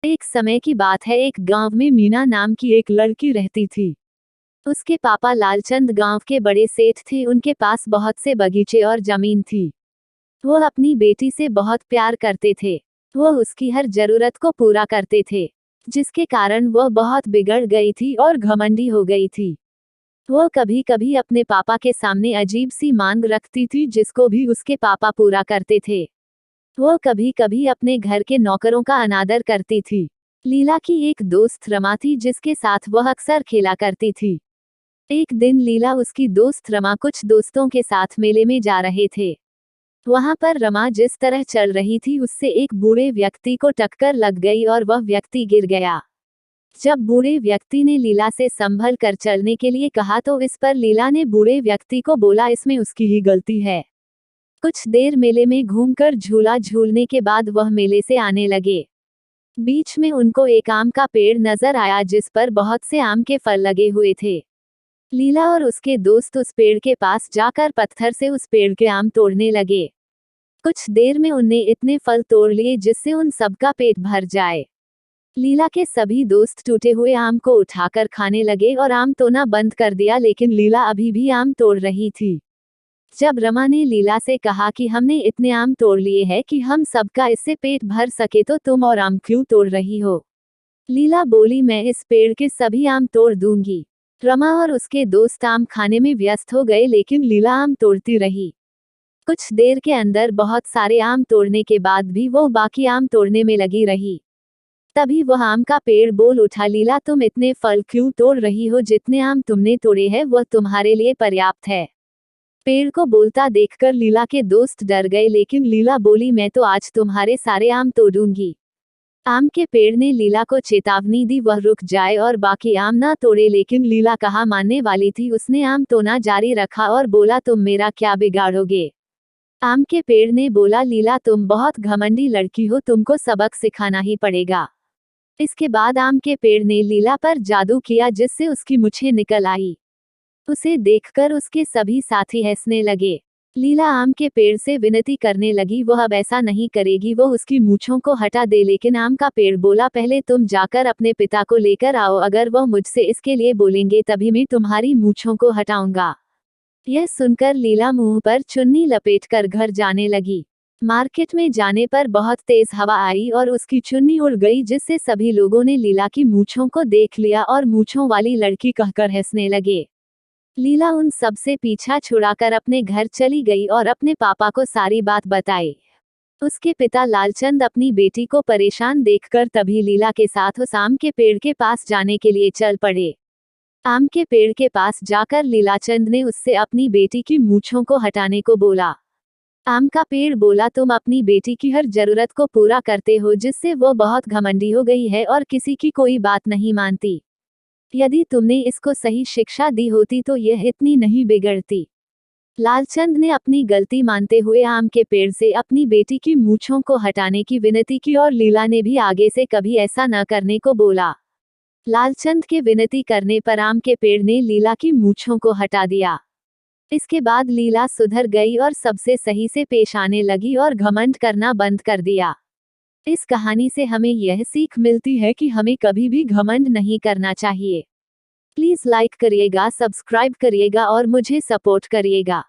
एक समय की बात है, एक गांव में मीना नाम की एक लड़की रहती थी। उसके पापा लालचंद गांव के बड़े सेठ थे। उनके पास बहुत से बगीचे और जमीन थी। वो अपनी बेटी से बहुत प्यार करते थे। वो उसकी हर जरूरत को पूरा करते थे, जिसके कारण वह बहुत बिगड़ गई थी और घमंडी हो गई थी। वो कभी कभी अपने पापा के सामने अजीब सी मांग रखती थी, जिसको भी उसके पापा पूरा करते थे। वो कभी कभी अपने घर के नौकरों का अनादर करती थी। लीला की एक दोस्त रमा थी, जिसके साथ वह अक्सर खेला करती थी। एक दिन लीला उसकी दोस्त रमा कुछ दोस्तों के साथ मेले में जा रहे थे। वहां पर रमा जिस तरह चल रही थी, उससे एक बूढ़े व्यक्ति को टक्कर लग गई और वह व्यक्ति गिर गया। जब बूढ़े व्यक्ति ने लीला से संभल कर चलने के लिए कहा तो इस पर लीला ने बूढ़े व्यक्ति को बोला, इसमें उसकी ही गलती है। कुछ देर मेले में घूमकर झूला झूलने के बाद वह मेले से आने लगे। बीच में उनको एक आम का पेड़ नजर आया, जिस पर बहुत से आम के फल लगे हुए थे। लीला और उसके दोस्त उस पेड़ के पास जाकर पत्थर से उस पेड़ के आम तोड़ने लगे। कुछ देर में उनने इतने फल तोड़ लिए जिससे उन सबका पेट भर जाए। लीला के सभी दोस्त टूटे हुए आम को उठाकर खाने लगे और आम तोड़ना बंद कर दिया, लेकिन लीला अभी भी आम तोड़ रही थी। जब रमा ने लीला से कहा कि हमने इतने आम तोड़ लिए हैं कि हम सबका इससे पेट भर सके, तो तुम और आम क्यों तोड़ रही हो? लीला बोली, मैं इस पेड़ के सभी आम तोड़ दूंगी। रमा और उसके दोस्त आम खाने में व्यस्त हो गए, लेकिन लीला आम तोड़ती रही। कुछ देर के अंदर बहुत सारे आम तोड़ने के बाद भी वो बाकी आम तोड़ने में लगी रही। तभी वह आम का पेड़ बोल उठा, लीला तुम इतने फल क्यों तोड़ रही हो? जितने आम तुमने तोड़े हैं वह तुम्हारे लिए पर्याप्त है। पेड़ को बोलता देखकर लीला के दोस्त डर गए, लेकिन लीला बोली, मैं तो आज तुम्हारे सारे आम तोड़ूंगी। आम के पेड़ ने लीला को चेतावनी दी वह रुक जाए और बाकी आम ना तोड़े, लेकिन लीला कहाँ मानने वाली थी। उसने आम तोड़ना जारी रखा और बोला, तुम मेरा क्या बिगाड़ोगे? आम के पेड़ ने बोला, लीला तुम बहुत घमंडी लड़की हो, तुमको सबक सिखाना ही पड़ेगा। इसके बाद आम के पेड़ ने लीला पर जादू किया, जिससे उसकी मूंछें निकल आई। उसे देखकर उसके सभी साथी हंसने लगे। लीला आम के पेड़ से विनती करने लगी, वह अब ऐसा नहीं करेगी, वो उसकी मूंछों को हटा दे। लेकिन आम का पेड़ बोला, पहले तुम जाकर अपने पिता को लेकर आओ, अगर वह मुझसे इसके लिए बोलेंगे तभी मैं तुम्हारी मूंछों को हटाऊंगा। यह सुनकर लीला मुंह पर चुन्नी लपेटकर घर जाने लगी। मार्केट में जाने पर बहुत तेज हवा आई और उसकी चुन्नी उड़ गई, जिससे सभी लोगों ने लीला की मूंछों को देख लिया और मूंछों वाली लड़की कहकर हंसने लगे। लीला उन सब से पीछा छुड़ाकर अपने घर चली गई और अपने पापा को सारी बात बताई। उसके पिता लालचंद अपनी बेटी को परेशान देखकर तभी लीला के साथ उस आम के पेड़ के पास जाने के लिए चल पड़े। आम के पेड़ के पास जाकर लीलाचंद ने उससे अपनी बेटी की मूंछों को हटाने को बोला। आम का पेड़ बोला, तुम अपनी बेटी की हर जरूरत को पूरा करते हो, जिससे वो बहुत घमंडी हो गई है और किसी की कोई बात नहीं मानती। यदि तुमने इसको सही शिक्षा दी होती तो यह इतनी नहीं बिगड़ती। लालचंद ने अपनी गलती मानते हुए आम के पेड़ से अपनी बेटी की मूंछों को हटाने की विनती की और लीला ने भी आगे से कभी ऐसा न करने को बोला। लालचंद के विनती करने पर आम के पेड़ ने लीला की मूंछों को हटा दिया। इसके बाद लीला सुधर गई और सबसे सही से पेश आने लगी और घमंड करना बंद कर दिया। इस कहानी से हमें यह सीख मिलती है कि हमें कभी भी घमंड नहीं करना चाहिए। प्लीज लाइक करिएगा, सब्सक्राइब करिएगा और मुझे सपोर्ट करिएगा।